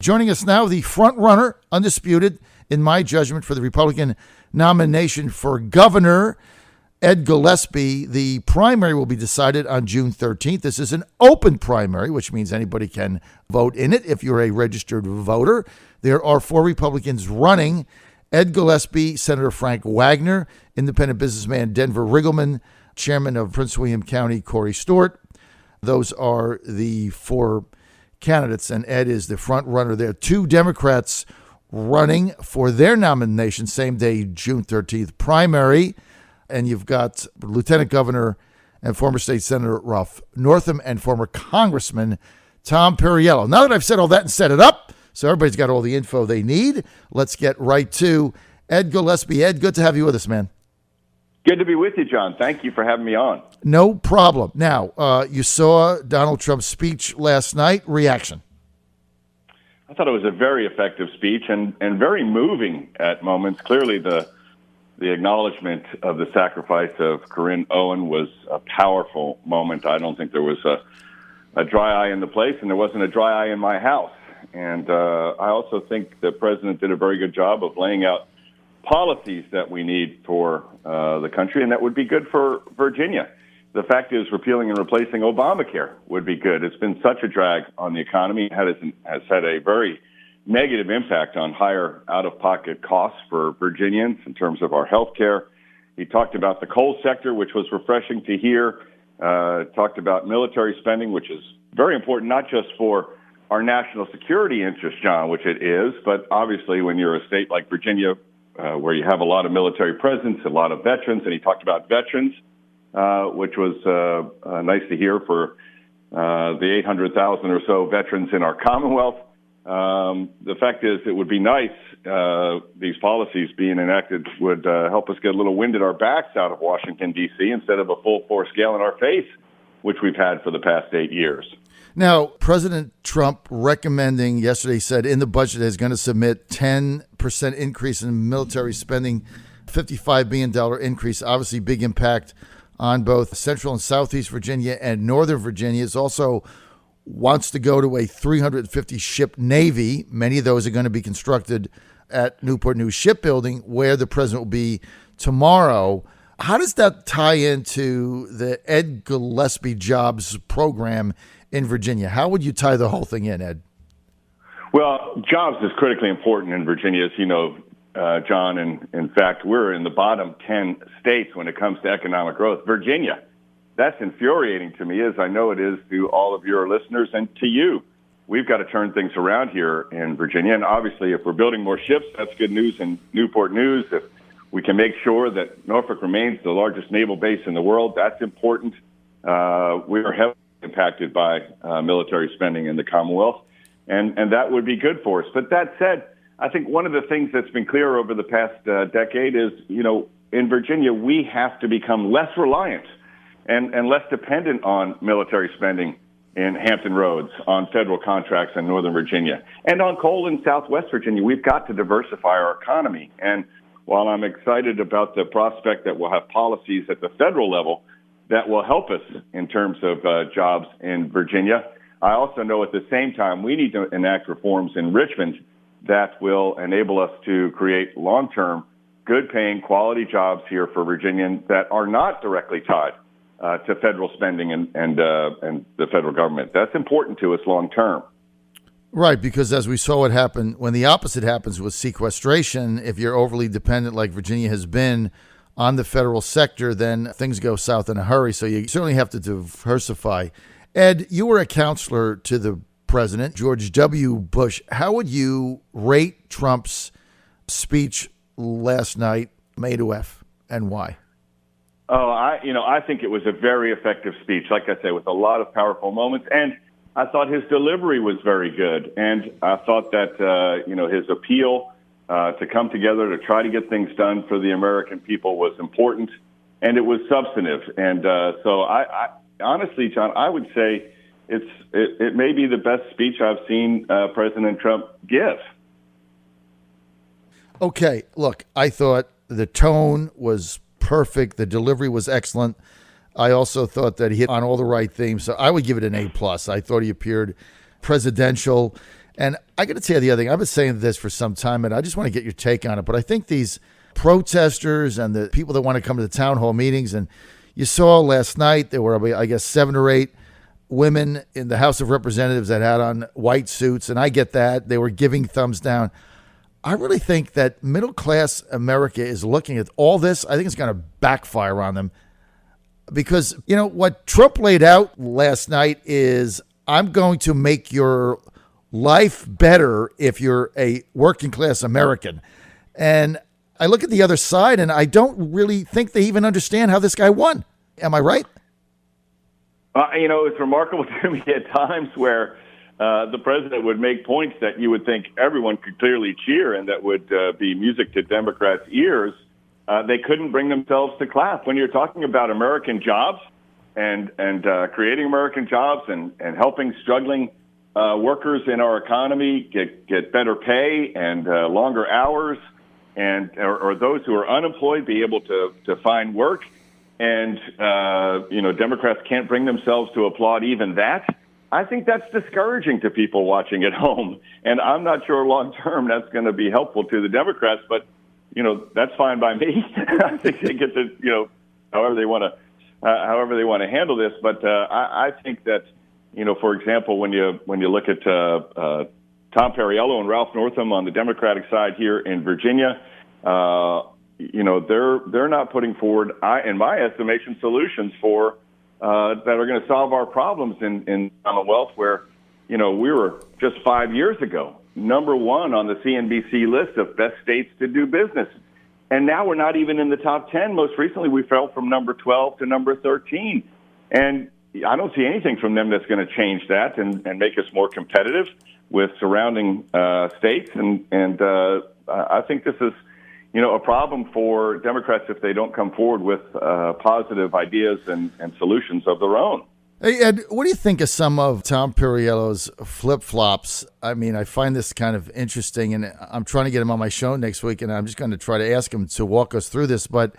Joining us now, the front runner, undisputed, in my judgment, for the Republican nomination for governor, Ed Gillespie. The primary will be decided on June 13th. This is an open primary, which means anybody can vote in it if you're a registered voter. There are 4 Republicans running: Ed Gillespie, Senator Frank Wagner, independent businessman Denver Riggleman, chairman of Prince William County Corey Stewart. Those are the 4 candidates, and Ed is the front runner. There are 2 Democrats running for their nomination, same day, June 13th primary. And you've got Lieutenant Governor and former state senator Ralph Northam and former Congressman Tom Perriello. Now that I've said all that and set it up, so everybody's got all the info they need, let's get right to Ed Gillespie. Ed, good to have you with us, man. Good to be with you, John. Thank you for having me on. No problem. Now, you saw Donald Trump's speech last night. Reaction? I thought it was a very effective speech and very moving at moments. Clearly, the acknowledgement of the sacrifice of Corinne Owen was a powerful moment. I don't think there was a dry eye in the place, and there wasn't a dry eye in my house. And I also think the president did a very good job of laying out policies that we need for the country, and that would be good for Virginia. The fact is, repealing and replacing Obamacare would be good. It's been such a drag on the economy. It has had a very negative impact on higher out-of-pocket costs for Virginians in terms of our health care. He talked about the coal sector, which was refreshing to hear. Talked about military spending, which is very important, not just for our national security interest, John, which it is, but obviously when you're a state like Virginia, where you have a lot of military presence, a lot of veterans, and he talked about veterans, which was nice to hear for the 800,000 or so veterans in our Commonwealth. The fact is, it would be nice, these policies being enacted would help us get a little wind at our backs out of Washington, D.C., instead of a full force gale in our face, which we've had for the past 8 years. Now, President Trump recommending yesterday said in the budget is going to submit 10% increase in military spending, $55 billion increase, obviously big impact on both Central and Southeast Virginia and Northern Virginia. It also wants to go to a 350-ship Navy. Many of those are going to be constructed at Newport News Shipbuilding, where the president will be tomorrow. How does that tie into the Ed Gillespie jobs program in Virginia? How would you tie the whole thing in, Ed? Well, jobs is critically important in Virginia, as you know, John. And in fact, we're in the bottom 10 states when it comes to economic growth. Virginia, that's infuriating to me, as I know it is to all of your listeners and to you. We've got to turn things around here in Virginia. And obviously, if we're building more ships, that's good news in Newport News. If we can make sure that Norfolk remains the largest naval base in the world, that's important. We are heavily impacted by military spending in the Commonwealth, and that would be good for us. But that said, I think one of the things that's been clear over the past decade is, in Virginia, we have to become less reliant and less dependent on military spending in Hampton Roads, on federal contracts in Northern Virginia, and on coal in Southwest Virginia. We've got to diversify our economy. And while I'm excited about the prospect that we'll have policies at the federal level that will help us in terms of jobs in Virginia, I also know at the same time we need to enact reforms in Richmond that will enable us to create long-term, good-paying, quality jobs here for Virginians that are not directly tied to federal spending and the federal government. That's important to us long-term. Right, because as we saw what happened when the opposite happens with sequestration, if you're overly dependent like Virginia has been on the federal sector, then things go south in a hurry. So you certainly have to diversify. Ed, you were a counselor to the president, George W. Bush. How would you rate Trump's speech last night, from A to F, and why? Oh, I think it was a very effective speech, like I say, with a lot of powerful moments. And I thought his delivery was very good. And I thought that, his appeal to come together to try to get things done for the American people was important, and it was substantive. And so I honestly, John, I would say it may be the best speech I've seen President Trump give. Okay, look, I thought the tone was perfect. The delivery was excellent. I also thought that he hit on all the right themes, so I would give it an A+. I thought he appeared presidential. And I got to tell you the other thing. I've been saying this for some time, and I just want to get your take on it. But I think these protesters and the people that want to come to the town hall meetings, and you saw last night there were, I guess, 7 or 8 women in the House of Representatives that had on white suits, and I get that. They were giving thumbs down. I really think that middle-class America is looking at all this. I think it's going to backfire on them because, what Trump laid out last night is, I'm going to make your life better if you're a working-class American. And I look at the other side, and I don't really think they even understand how this guy won. Am I right? It's remarkable to me at times where the president would make points that you would think everyone could clearly cheer and that would be music to Democrats' ears. They couldn't bring themselves to clap. When you're talking about American jobs and creating American jobs and helping struggling workers in our economy get better pay and longer hours, or those who are unemployed be able to find work, and Democrats can't bring themselves to applaud even that, I think that's discouraging to people watching at home. And I'm not sure long term that's going to be helpful to the Democrats, but that's fine by me. I think they get to however they want to handle this. But I think that for example, when you look at Tom Perriello and Ralph Northam on the Democratic side here in Virginia, they're not putting forward, in my estimation, solutions that are going to solve our problems in the Commonwealth, where we were just 5 years ago #1 on the CNBC list of best states to do business, and now we're not even in the top 10. Most recently, we fell from number 12 to number 13, and I don't see anything from them that's going to change that and make us more competitive with surrounding states. And I think this is, a problem for Democrats if they don't come forward with positive ideas and solutions of their own. Hey, Ed, what do you think of some of Tom Perriello's flip-flops? I mean, I find this kind of interesting, and I'm trying to get him on my show next week, and I'm just going to try to ask him to walk us through this. But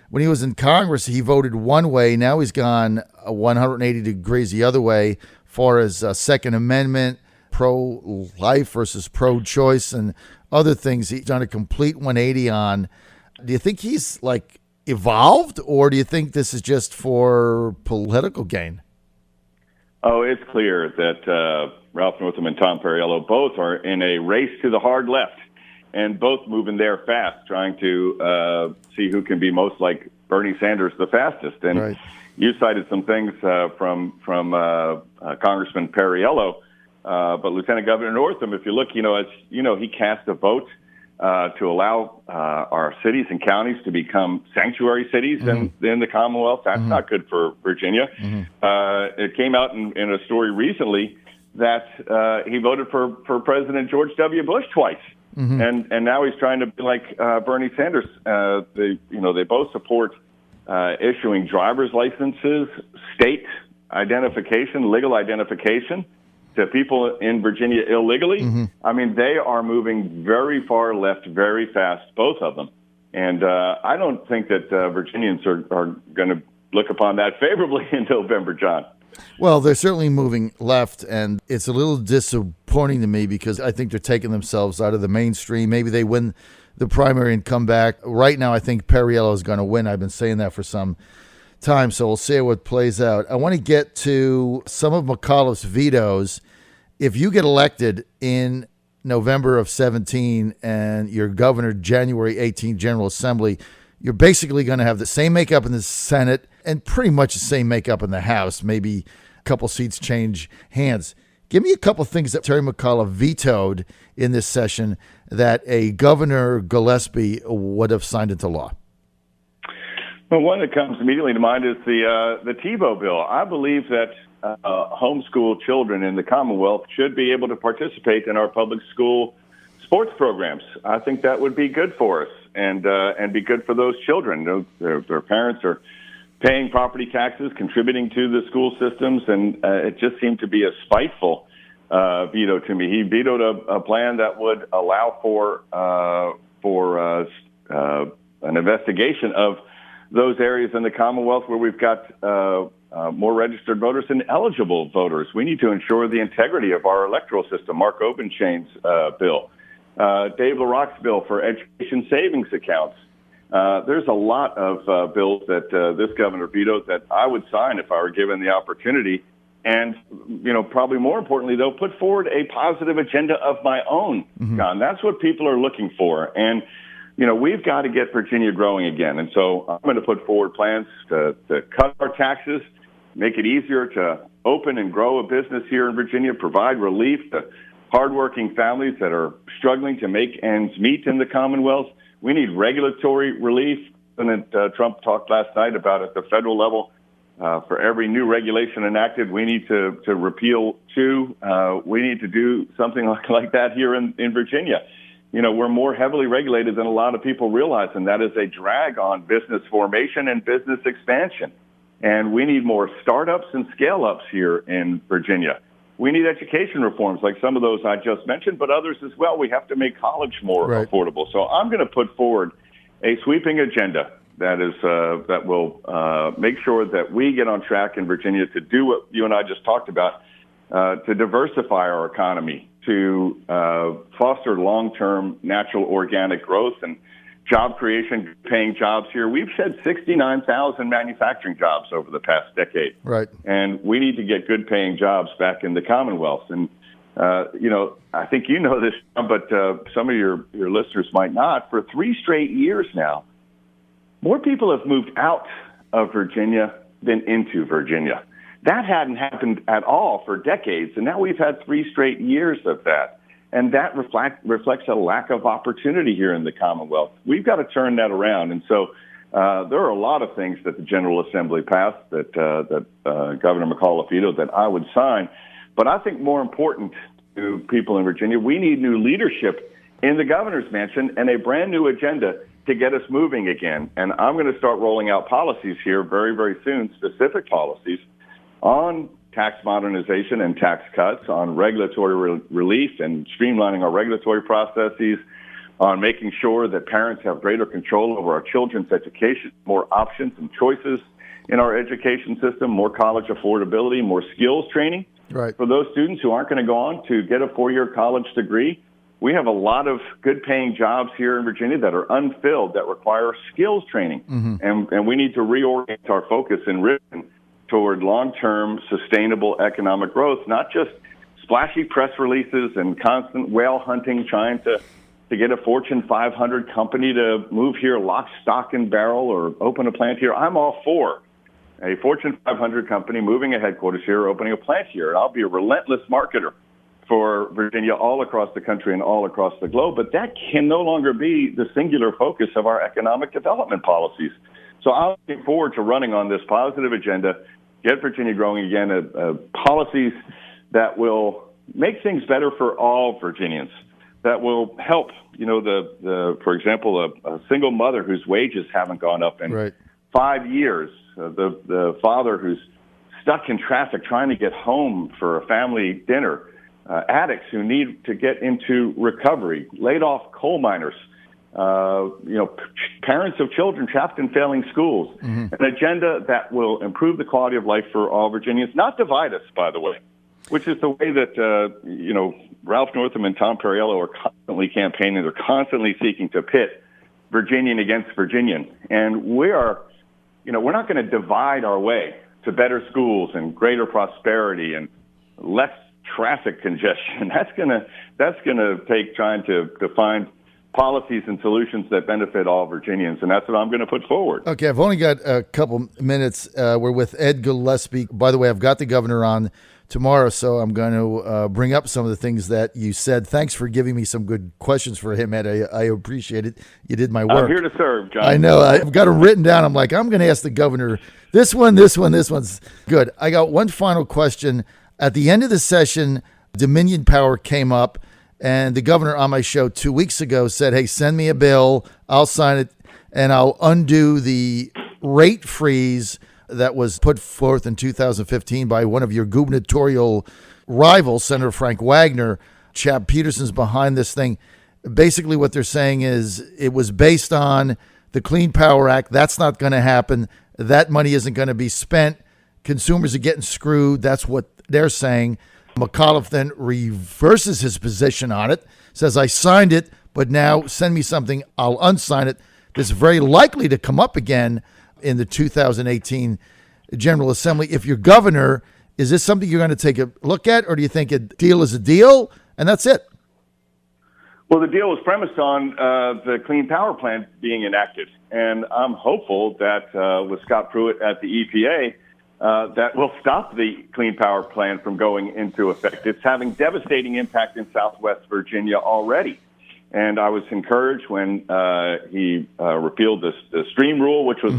when he was in Congress, he voted one way. Now he's gone 180 degrees the other way, far as Second Amendment, pro-life versus pro-choice, and other things. He's done a complete 180 on. Do you think he's evolved, or do you think this is just for political gain? Oh, it's clear that Ralph Northam and Tom Perriello both are in a race to the hard left, and both moving there fast, trying to see who can be most like Bernie Sanders the fastest. And right. You cited some things from Congressman Perriello, but Lieutenant Governor Northam, if you look, he cast a vote to allow our cities and counties to become sanctuary cities in the Commonwealth. That's not good for Virginia. It came out in a story recently that he voted for President George W. Bush twice. And now he's trying to be like Bernie Sanders. They both support issuing driver's licenses, state identification, legal identification to people in Virginia illegally. I mean, they are moving very far left, very fast, both of them. And I don't think that Virginians are going to look upon that favorably in November, John. Well, they're certainly moving left, and it's a little disappointing to me because I think they're taking themselves out of the mainstream. Maybe they win the primary and come back. Right now, I think Perriello is going to win. I've been saying that for some time, so we'll see what plays out. I want to get to some of McAuliffe's vetoes. If you get elected in November of 17 and you're governor January 18 General Assembly, you're basically going to have the same makeup in the Senate and pretty much the same makeup in the House. Maybe a couple seats change hands. Give me a couple things that Terry McAuliffe vetoed in this session that a Governor Gillespie would have signed into law. Well, one that comes immediately to mind is the TiVo bill. I believe that homeschool children in the Commonwealth should be able to participate in our public school sports programs. I think that would be good for us and be good for those children. Their parents are paying property taxes, contributing to the school systems, and it just seemed to be a spiteful veto to me. He vetoed a plan that would allow for an investigation of those areas in the Commonwealth where we've got more registered voters and eligible voters. We need to ensure the integrity of our electoral system. Mark Obenshain's bill, Dave LaRocque's bill for education savings accounts. There's a lot of bills that this governor vetoed that I would sign if I were given the opportunity. And, probably more importantly, they'll put forward a positive agenda of my own, John. That's what people are looking for. And, we've got to get Virginia growing again. And so I'm going to put forward plans to cut our taxes, make it easier to open and grow a business here in Virginia, provide relief to hardworking families that are struggling to make ends meet in the Commonwealth. We need regulatory relief. President Trump talked last night about at the federal level. For every new regulation enacted, we need to repeal two. We need to do something like that here in Virginia. We're more heavily regulated than a lot of people realize, and that is a drag on business formation and business expansion. And we need more startups and scale-ups here in Virginia. We need education reforms like some of those I just mentioned, but others as well. We have to make college more affordable. So I'm going to put forward a sweeping agenda that will make sure that we get on track in Virginia to do what you and I just talked about, to diversify our economy, to foster long-term natural organic growth and job creation, paying jobs here. We've shed 69,000 manufacturing jobs over the past decade. Right. And we need to get good paying jobs back in the Commonwealth. And, I think you know this, but some of your listeners might not. For 3 straight years now, more people have moved out of Virginia than into Virginia. That hadn't happened at all for decades, and now we've had 3 straight years of that. And that reflects a lack of opportunity here in the Commonwealth. We've got to turn that around. And so there are a lot of things that the General Assembly passed that Governor McAuliffe vetoed that I would sign. But I think more important to people in Virginia, we need new leadership in the governor's mansion and a brand new agenda to get us moving again. And I'm going to start rolling out policies here very, very soon, specific policies on tax modernization and tax cuts, on regulatory relief and streamlining our regulatory processes, on making sure that parents have greater control over our children's education, more options and choices in our education system, more college affordability, more skills training. Right. For those students who aren't going to go on to get a 4-year college degree. We have a lot of good-paying jobs here in Virginia that are unfilled that require skills training, and we need to reorient our focus in Richmond toward long-term sustainable economic growth, not just splashy press releases and constant whale hunting, trying to get a Fortune 500 company to move here lock, stock, and barrel or open a plant here. I'm all for a Fortune 500 company moving a headquarters here, opening a plant here, and I'll be a relentless marketer for Virginia all across the country and all across the globe, but that can no longer be the singular focus of our economic development policies. So I'm looking forward to running on this positive agenda, get Virginia growing again, policies that will make things better for all Virginians, that will help, for example, a single mother whose wages haven't gone up in 5 years, the father who's stuck in traffic trying to get home for a family dinner, addicts who need to get into recovery, laid off coal miners, parents of children trapped in failing schools, an agenda that will improve the quality of life for all Virginians, not divide us, by the way, which is the way that, Ralph Northam and Tom Perriello are constantly campaigning. They're constantly seeking to pit Virginian against Virginian. And we're not going to divide our way to better schools and greater prosperity and less traffic congestion. That's gonna take trying to find policies and solutions that benefit all Virginians, and that's what I'm going to put forward. Okay, I've only got a couple minutes. We're with Ed Gillespie. By the way, I've got the governor on tomorrow, so I'm going to bring up some of the things that you said. Thanks for giving me some good questions for him, Ed. I appreciate it. You did my work. I'm here to serve, John. I know. I've got it written down. I'm like, I'm going to ask the governor this one's good. I got one final question. At the end of the session, Dominion Power came up, and the governor on my show 2 weeks ago said, hey, send me a bill. I'll sign it, and I'll undo the rate freeze that was put forth in 2015 by one of your gubernatorial rivals, Senator Frank Wagner. Chad Peterson's behind this thing. Basically what they're saying is it was based on the Clean Power Act. That's not going to happen. That money isn't going to be spent. consumers are getting screwed. That's what they're saying. McAuliffe then reverses his position on it, says, I signed it, but now send me something, I'll unsign it. This is very likely to come up again in the 2018 General Assembly. If you're governor, is this something you're going to take a look at, or do you think a deal is a deal and that's it? Well, the deal was premised on the Clean Power Plan being enacted, and I'm hopeful that with Scott Pruitt at the EPA, that will stop the Clean Power Plan from going into effect. It's having devastating impact in Southwest Virginia already. And I was encouraged when he repealed the stream rule, which was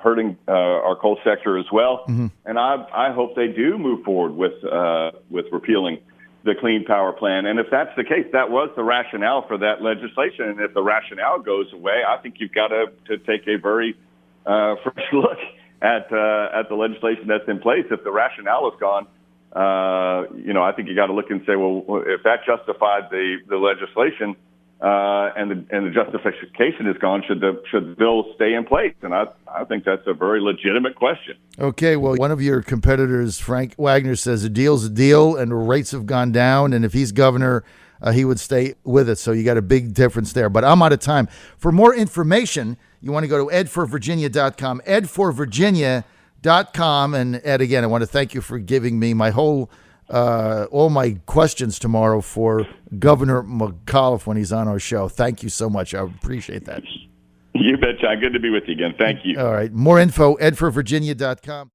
hurting our coal sector as well. Mm-hmm. And I hope they do move forward with repealing the Clean Power Plan. And if that's the case, that was the rationale for that legislation. And if the rationale goes away, I think you've got to take a very fresh look at the legislation that's in place. If the rationale is gone, I think you got to look and say, well, if that justified the legislation, and the justification is gone, should the bill stay in place? And I think that's a very legitimate question. Okay, well, one of your competitors, Frank Wagner, says a deal's a deal, and rates have gone down, and if he's governor, he would stay with it. So you got a big difference there. But I'm out of time. For more information, you want to go to edforvirginia.com, edforvirginia.com. And Ed, again, I want to thank you for giving me my whole all my questions tomorrow for Governor McAuliffe when he's on our show. Thank you so much. I appreciate that. You bet, John. Good to be with you again. Thank you. All right. More info, edforvirginia.com.